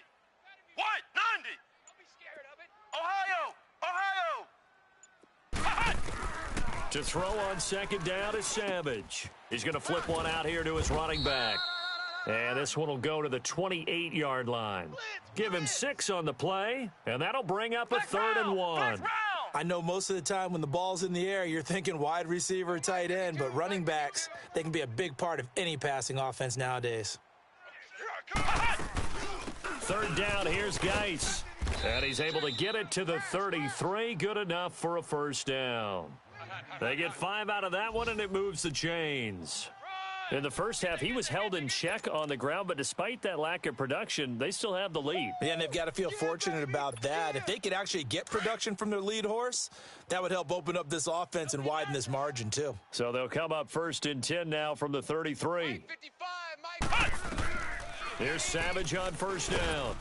To throw on second down is Savage. He's going to flip one out here to his running back. And this one will go to the 28-yard line. Give him 6 on the play, and that'll bring up a 3rd and 1. I know most of the time when the ball's in the air, you're thinking wide receiver, tight end, but running backs, they can be a big part of any passing offense nowadays. 3rd down, here's Geis. And he's able to get it to the 33. Good enough for a 1st down. They get 5 out of that one, and it moves the chains. In the first half, he was held in check on the ground, but despite that lack of production, they still have the lead. Yeah, and they've got to feel fortunate about that. If they could actually get production from their lead horse, that would help open up this offense and widen this margin, too. So they'll come up 1st and 10 now from the 33. Here's Savage on 1st down.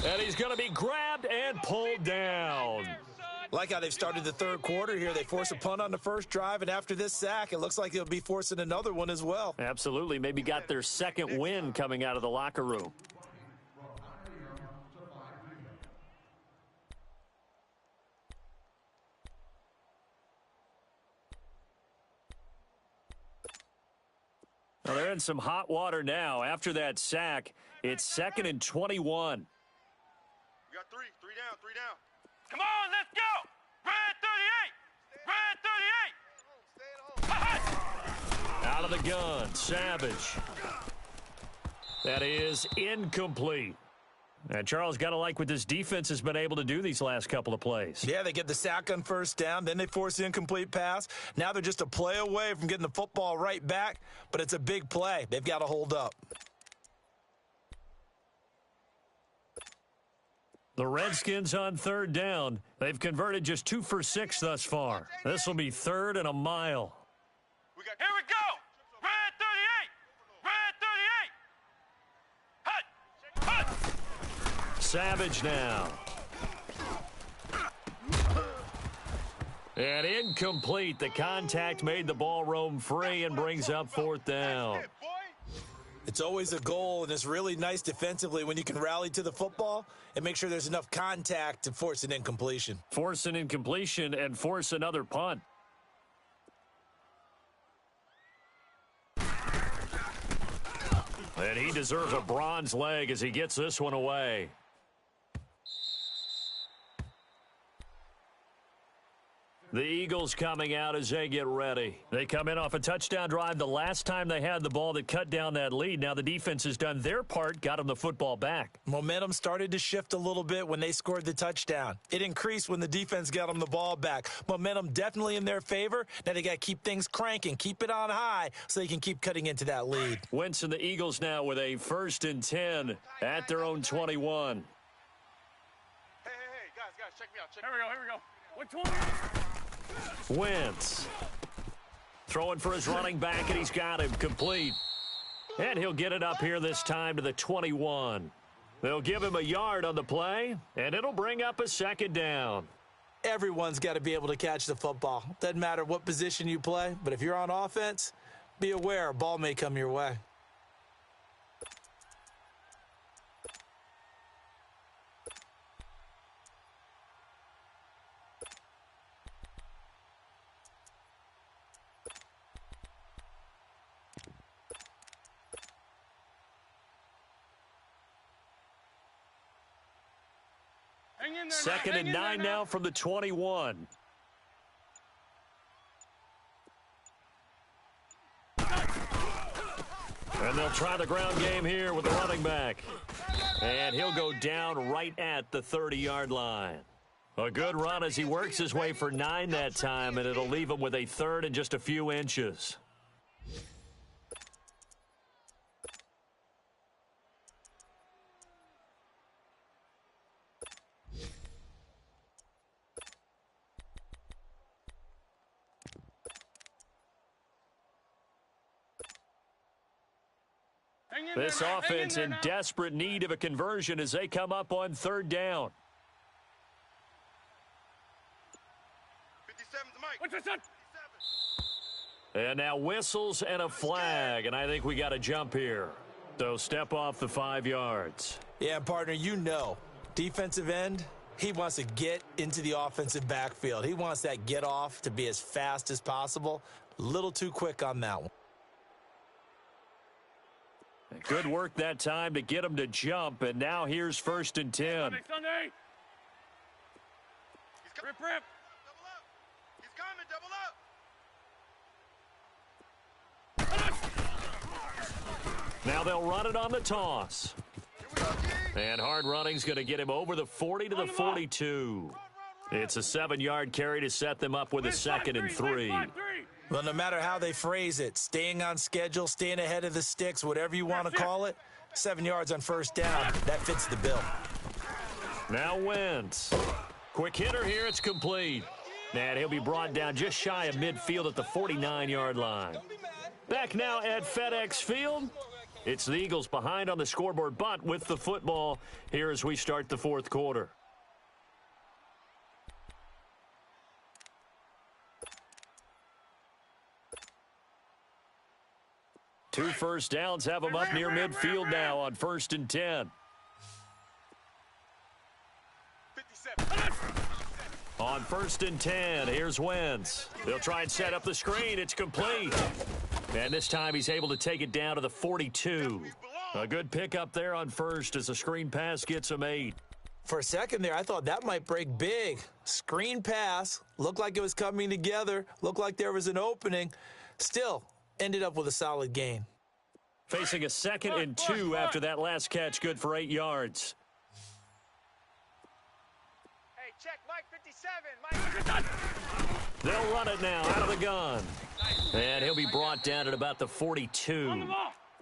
And he's going to be grabbed and pulled down. Like how they've started the 3rd quarter here. They force a punt on the first drive, and after this sack, it looks like they'll be forcing another one as well. Absolutely. Maybe got their 2nd win coming out of the locker room. Well, they're in some hot water now. After that sack, it's 2nd and 21. We got 3 down, 3 down. Come on, let's go! Red 38! Red 38! Out of the gun, Savage. That is incomplete. And Charles, got to like what this defense has been able to do these last couple of plays. Yeah, they get the sack on 1st down, then they force the incomplete pass. Now they're just a play away from getting the football right back, but it's a big play. They've got to hold up. The Redskins on 3rd down. They've converted just 2 for 6 thus far. This will be 3rd and a mile. Here we go! Red 38! Red 38! Hut! Hut! Savage now. And incomplete. The contact made the ball roam free and brings up 4th down. It's always a goal, and it's really nice defensively when you can rally to the football and make sure there's enough contact to force an incompletion. Force an incompletion and force another punt. And he deserves a bronze leg as he gets this one away. The Eagles coming out as they get ready. They come in off a touchdown drive the last time they had the ball that cut down that lead. Now the defense has done their part, got them the football back. Momentum started to shift a little bit when they scored the touchdown. It increased when the defense got them the ball back. Momentum definitely in their favor. Now they got to keep things cranking, keep it on high so they can keep cutting into that lead. Wentz and the Eagles now with a 1st and 10 at their own 21. Hey, guys, check me out. Here we go. Which one? Wentz throwing for his running back, and he's got him complete. And he'll get it up here this time to the 21. They'll give him a yard on the play, and it'll bring up a 2nd down. Everyone's got to be able to catch the football. Doesn't matter what position you play, but if you're on offense, be aware a ball may come your way. Hang in there 2nd and 9 now from the 21. And they'll try the ground game here with the running back. And he'll go down right at the 30-yard line. A good run as he works his way for 9 that time, and it'll leave him with a 3rd and just a few inches. This offense in desperate need of a conversion as they come up on 3rd down. 57's Mike. What's this? And now whistles and a flag, and I think we got a jump here. So step off the 5 yards. Yeah, partner, you know, defensive end, He wants to get into the offensive backfield. He wants that get off to be as fast as possible. A little too quick on that one. Good work that time to get him to jump, and now here's 1st and 10. Sunday. Rip. Double up. He's coming, double up. Now they'll run it on the toss. And hard running's going to get him over the 40 to the 42. It's a 7-yard carry to set them up with a 2nd and 3. Well, no matter how they phrase it, staying on schedule, staying ahead of the sticks, whatever you want to call it, 7 yards on 1st down, that fits the bill. Now Wentz. Quick hitter here, it's complete. And he'll be brought down just shy of midfield at the 49-yard line. Back now at FedEx Field. It's the Eagles behind on the scoreboard, but with the football here as we start the 4th quarter. Two first downs have them up near midfield now on 1st and 10. 57. On 1st and 10, here's Wentz. They'll try and set up the screen. It's complete. And this time he's able to take it down to the 42. A good pickup there on 1st as the screen pass gets him 8. For a second there, I thought that might break big. Screen pass, looked like it was coming together, looked like there was an opening. Still, ended up with a solid gain. Facing a 2nd and 2 after that last catch, good for 8 yards. Hey, check Mike 57. Mike 57. They'll run it now out of the gun. And he'll be brought down at about the 42.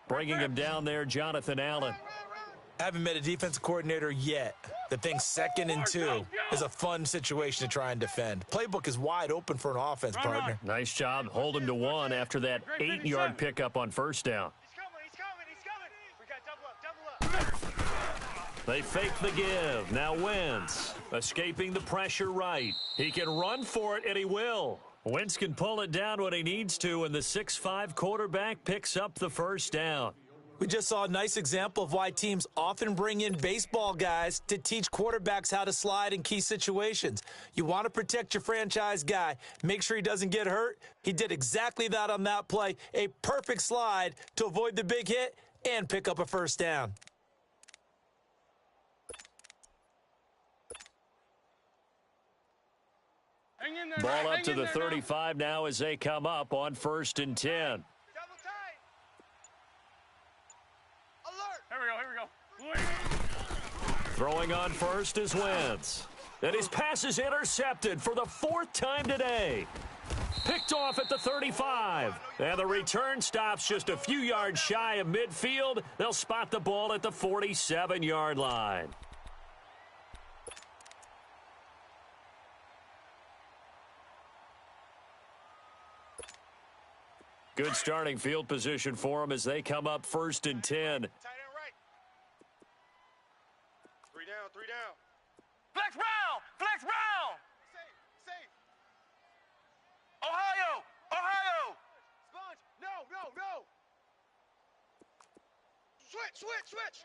Bringing him down there, Jonathan Allen. Haven't met a defensive coordinator yet that thinks 2nd and 2 is a fun situation to try and defend. Playbook is wide open for an offense, partner. Nice job. Hold him to 1 after that 8-yard pickup on 1st down. He's coming. We got double up. They fake the give. Now Wentz escaping the pressure right. He can run for it, and he will. Wentz can pull it down when he needs to, and the 6'5" quarterback picks up the 1st down. We just saw a nice example of why teams often bring in baseball guys to teach quarterbacks how to slide in key situations. You want to protect your franchise guy. Make sure he doesn't get hurt. He did exactly that on that play. A perfect slide to avoid the big hit and pick up a 1st down. Ball up to the 35 now as they come up on 1st and 10. Double tight. Alert. Here we go. Throwing on 1st is Wentz. And his pass is intercepted for the 4th time today. Picked off at the 35. And the return stops just a few yards shy of midfield. They'll spot the ball at the 47-yard line. Good starting field position for them as they come up 1st and 10. Tight end right. 3 down. Flex round. Safe. Ohio. Sponge. No. Switch.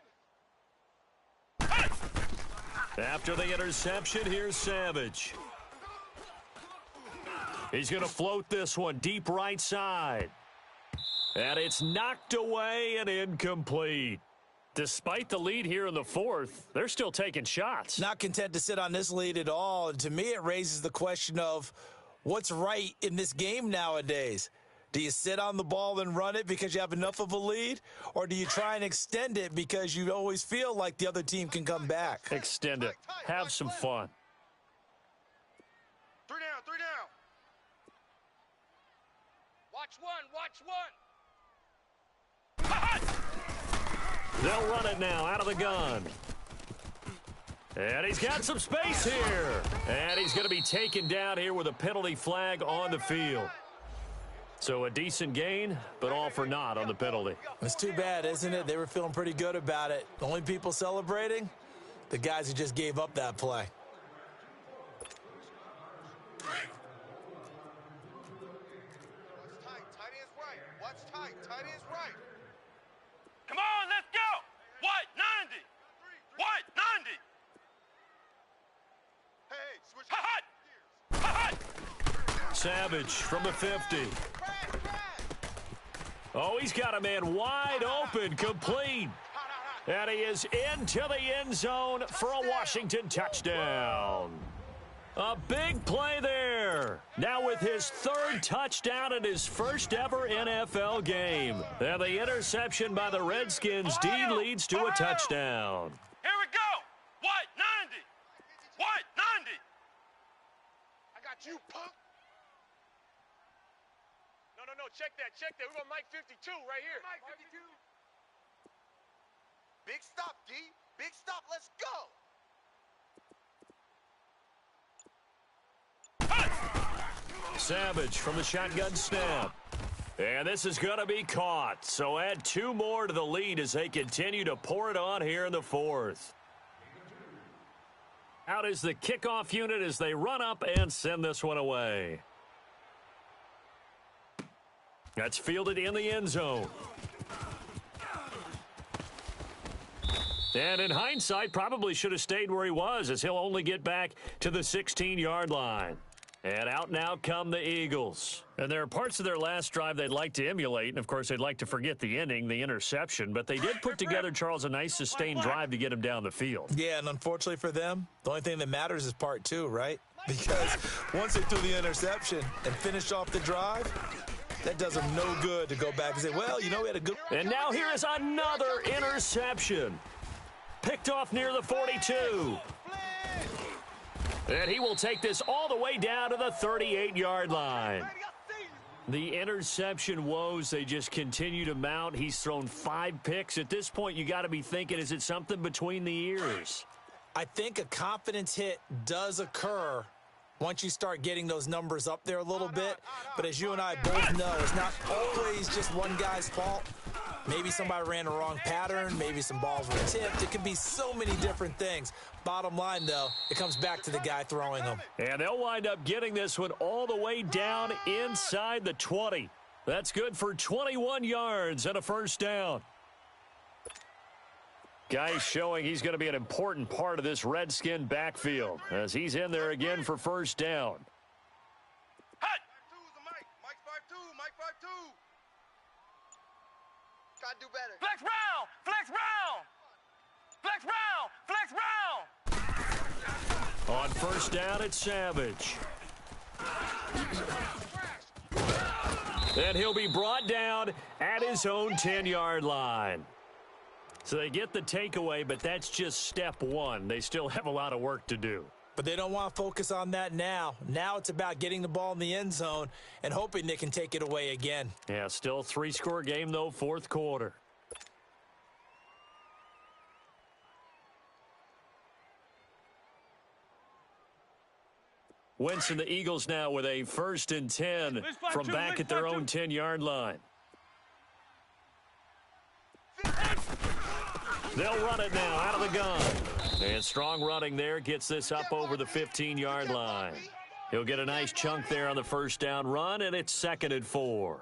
After the interception, here's Savage. He's going to float this one deep right side. And it's knocked away and incomplete. Despite the lead here in the 4th, they're still taking shots. Not content to sit on this lead at all. And to me, it raises the question of what's right in this game nowadays. Do you sit on the ball and run it because you have enough of a lead? Or do you try and extend it because you always feel like the other team can come back? Extend it. Have some fun. 3 down. Watch one. They'll run it now out of the gun. And he's got some space here. And he's going to be taken down here with a penalty flag on the field. So a decent gain, but all for naught on the penalty. It's too bad, isn't it? They were feeling pretty good about it. The only people celebrating, the guys who just gave up that play. Tight end's right. Come on, let's go. What? 90. Switch. Hot. Savage from the 50. Oh, he's got a man wide open, complete. And he is into the end zone for a Washington touchdown. A big play there. Now with his third touchdown in his first ever NFL game. And the interception by the Redskins D leads to a touchdown. Here we go. What? 90. What? 90. I got you, punk. No. Check that. We're going to Mike 52 right here. Mike 52. Big stop, D. Big stop. Let's go. Savage from the shotgun snap. And this is going to be caught. So add 2 more to the lead as they continue to pour it on here in the fourth. Out is the kickoff unit as they run up and send this one away. That's fielded in the end zone. And in hindsight, probably should have stayed where he was as he'll only get back to the 16-yard line. And out now come the Eagles. And there are parts of their last drive they'd like to emulate. And, of course, they'd like to forget the inning, the interception. But they did put together, Charles, a nice sustained drive to get him down the field. Yeah, and unfortunately for them, the only thing that matters is part 2, right? Because once they threw the interception and finished off the drive, that does them no good to go back and say, well, you know, we had a good... And now here is another interception. Picked off near the 42. And he will take this all the way down to the 38-yard line. The interception woes, they just continue to mount. He's thrown 5 picks. At this point, you got to be thinking, is it something between the ears? I think a confidence hit does occur once you start getting those numbers up there a little bit. But as you and I both know, it's not always just one guy's fault. Maybe somebody ran the wrong pattern. Maybe some balls were tipped. It could be so many different things. Bottom line, though, it comes back to the guy throwing them. And they'll wind up getting this one all the way down inside the 20. That's good for 21 yards and a first down. Guy showing he's going to be an important part of this Redskin backfield as he's in there again for first down. Hot. 5-2 is the Mike. Mike 5-2. Mike 5-2. Gotta do better. Flex round. Flex round. On first down, it's Savage. And he'll be brought down at his own 10-yard line. So they get the takeaway, but that's just step 1. They still have a lot of work to do. But they don't want to focus on that now. Now it's about getting the ball in the end zone and hoping they can take it away again. Yeah, still 3-score game, though, fourth quarter. Wentz and the Eagles now with a 1st and 10 from back at their own 10-yard line. They'll run it now out of the gun. And strong running there gets this up over the 15-yard line. He'll get a nice chunk there on the first down run, and it's 2nd and 4.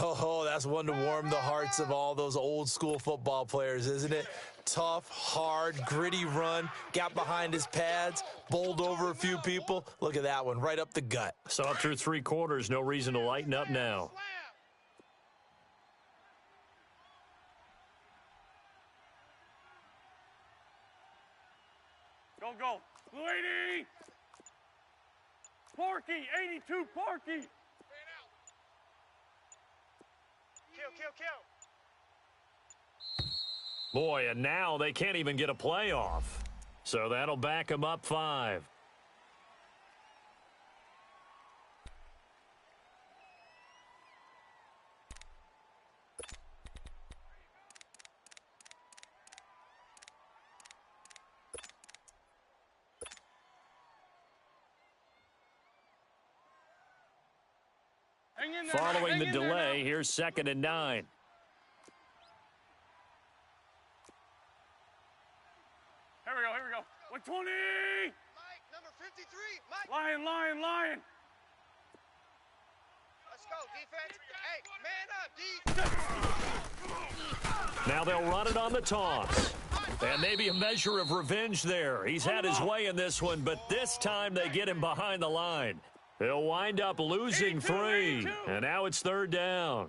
Oh, that's one to warm the hearts of all those old school football players, isn't it? Tough, hard, gritty run, got behind his pads, bowled over a few people. Look at that one, right up the gut. So up through 3 quarters, no reason to lighten up now. Go. Blue 80. Porky, 82, Porky. Kill. Boy, and now they can't even get a playoff. So that'll back them up 5. Following the delay, here's 2nd and 9. Here we go. 120. Mike, number 53. Mike. Lion. Let's go, defense. Hey, man up, D. Now they'll run it on the toss. And maybe a measure of revenge there. He's had his way in this one, but this time they get him behind the line. He'll wind up losing 3, and now it's 3rd down.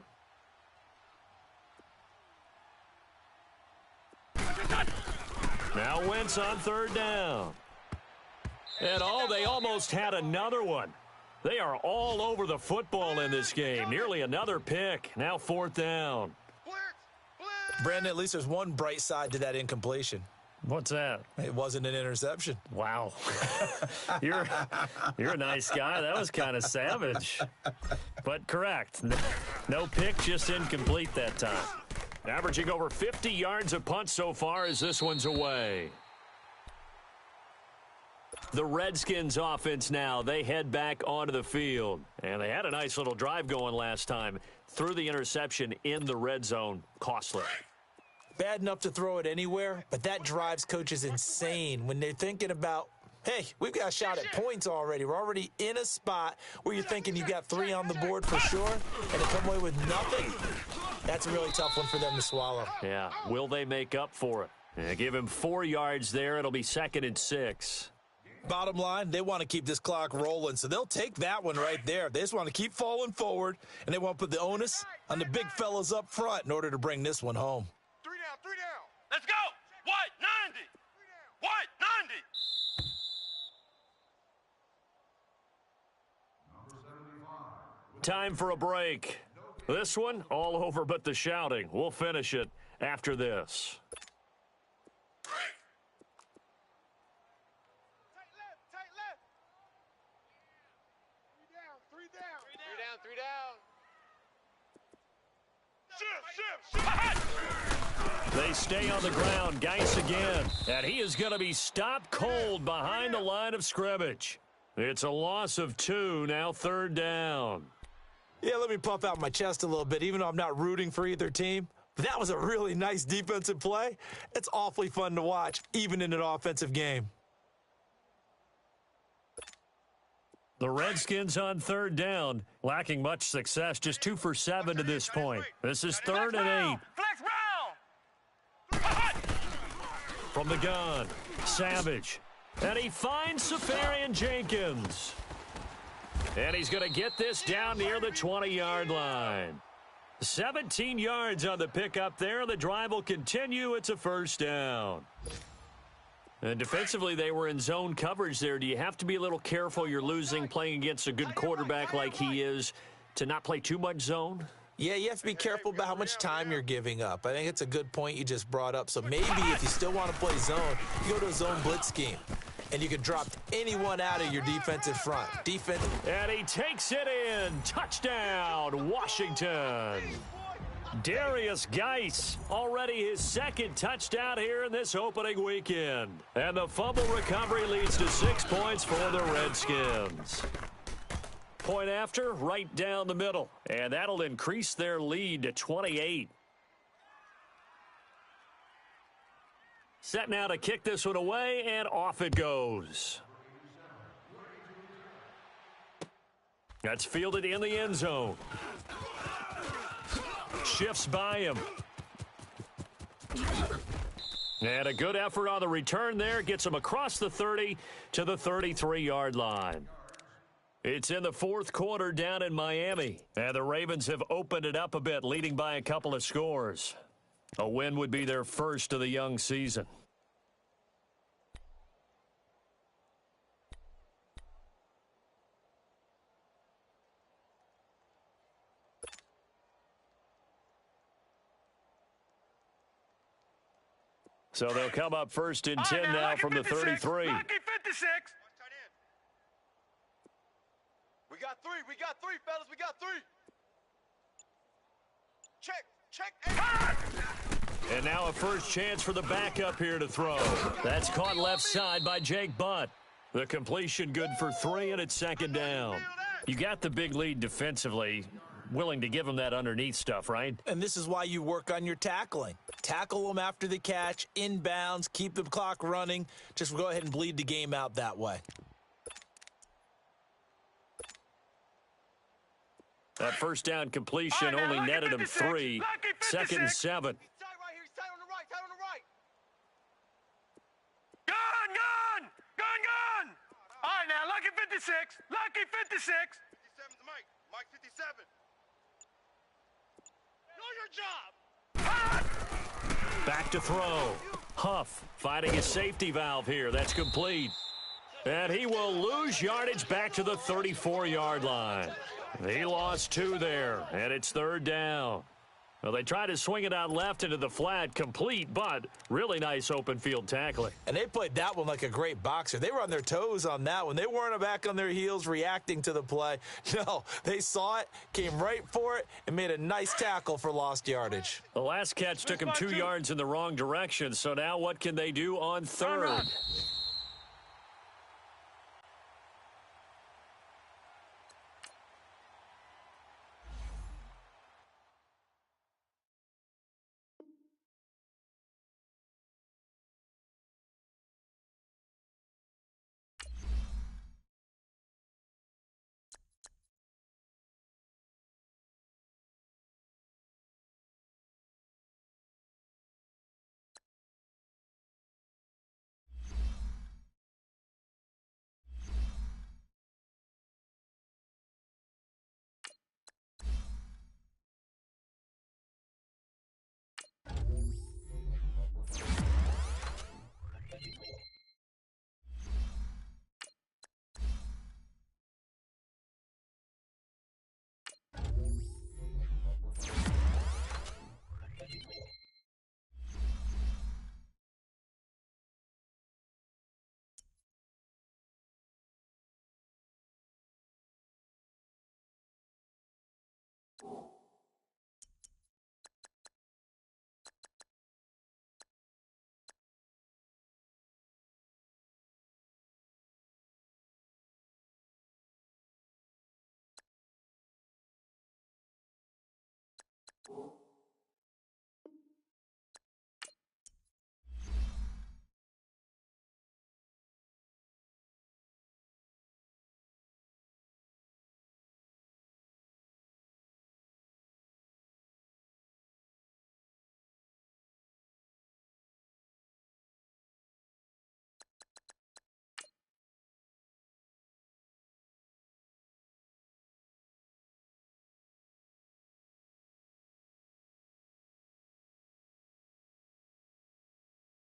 Now Wentz on 3rd down. And they almost had another one. They are all over the football in this game. Nearly another pick. Now 4th down. Brandon, at least there's one bright side to that incompletion. What's that? It wasn't an interception. Wow. You're a nice guy. That was kind of savage. But correct. No pick, just incomplete that time. Averaging over 50 yards a punt so far as this one's away. The Redskins offense now, they head back onto the field. And they had a nice little drive going last time. Threw the interception in the red zone. Costly. Bad enough to throw it anywhere, but that drives coaches insane when they're thinking about, hey, we've got a shot at points already. We're already in a spot where you're thinking you got 3 on the board for sure, and to come away with nothing, that's a really tough one for them to swallow. Yeah, will they make up for it? Yeah, give him 4 yards there. It'll be 2nd and 6. Bottom line, they want to keep this clock rolling, so they'll take that one right there. They just want to keep falling forward, and they want to put the onus on the big fellas up front in order to bring this one home. 3 down. Let's go. White, 90. White, 90. Time for a break. This one, all over but the shouting. We'll finish it after this. Tight left. 3 down. Shift. They stay on the ground. Geis again. And he is going to be stopped cold behind the line of scrimmage. It's a loss of 2, now 3rd down. Yeah, let me puff out my chest a little bit, even though I'm not rooting for either team. But that was a really nice defensive play. It's awfully fun to watch, even in an offensive game. The Redskins on 3rd down, lacking much success, just 2 for 7 to this point. This is 3rd and 8. Flex round. From the gun, Savage. And he finds Safarian Jenkins. And he's going to get this down near the 20-yard line. 17 yards on the pickup there. The drive will continue. It's a 1st down. And defensively, they were in zone coverage there. Do you have to be a little careful? You're losing, playing against a good quarterback like he is, to not play too much zone? Yeah, you have to be careful about how much time you're giving up. I think it's a good point you just brought up. So maybe if you still want to play zone, you go to a zone blitz scheme, and you can drop anyone out of your defensive front. And he takes it in. Touchdown, Washington. Darius Geis, already his 2nd touchdown here in this opening weekend. And the fumble recovery leads to 6 points for the Redskins. Point after, right down the middle. And that'll increase their lead to 28. Set now to kick this one away, and off it goes. That's fielded in the end zone. Shifts by him. And a good effort on the return there. Gets him across the 30 to the 33-yard line. It's in the 4th quarter down in Miami. And the Ravens have opened it up a bit, leading by a couple of scores. A win would be their first of the young season. So they'll come up 1st and 10 now from the 33. Lucky 56. We got 3, fellas. We got 3. Check. And now a first chance for the backup here to throw. That's caught left side by Jake Butt. The completion good for 3, and it's 2nd down. You got the big lead defensively. Willing to give him that underneath stuff, right? And this is why you work on your tackling. Tackle them after the catch, inbounds, keep the clock running. Just go ahead and bleed the game out that way. That first down completion only netted him 3. 2nd and 7. He's tight right here. He's tight on the right. Lucky 56. Lucky 56. 57's Mike. Mike 57. Know your job. Back to throw. Huff finding his safety valve here. That's complete. And he will lose yardage back to the 34-yard line. He lost 2 there, and it's 3rd down. Well, they tried to swing it out left into the flat, complete, but really nice open field tackling. And they played that one like a great boxer. They were on their toes on that one. They weren't back on their heels reacting to the play. No, they saw it, came right for it, and made a nice tackle for lost yardage. The last catch took him 2 yards in the wrong direction, so now what can they do on 3rd?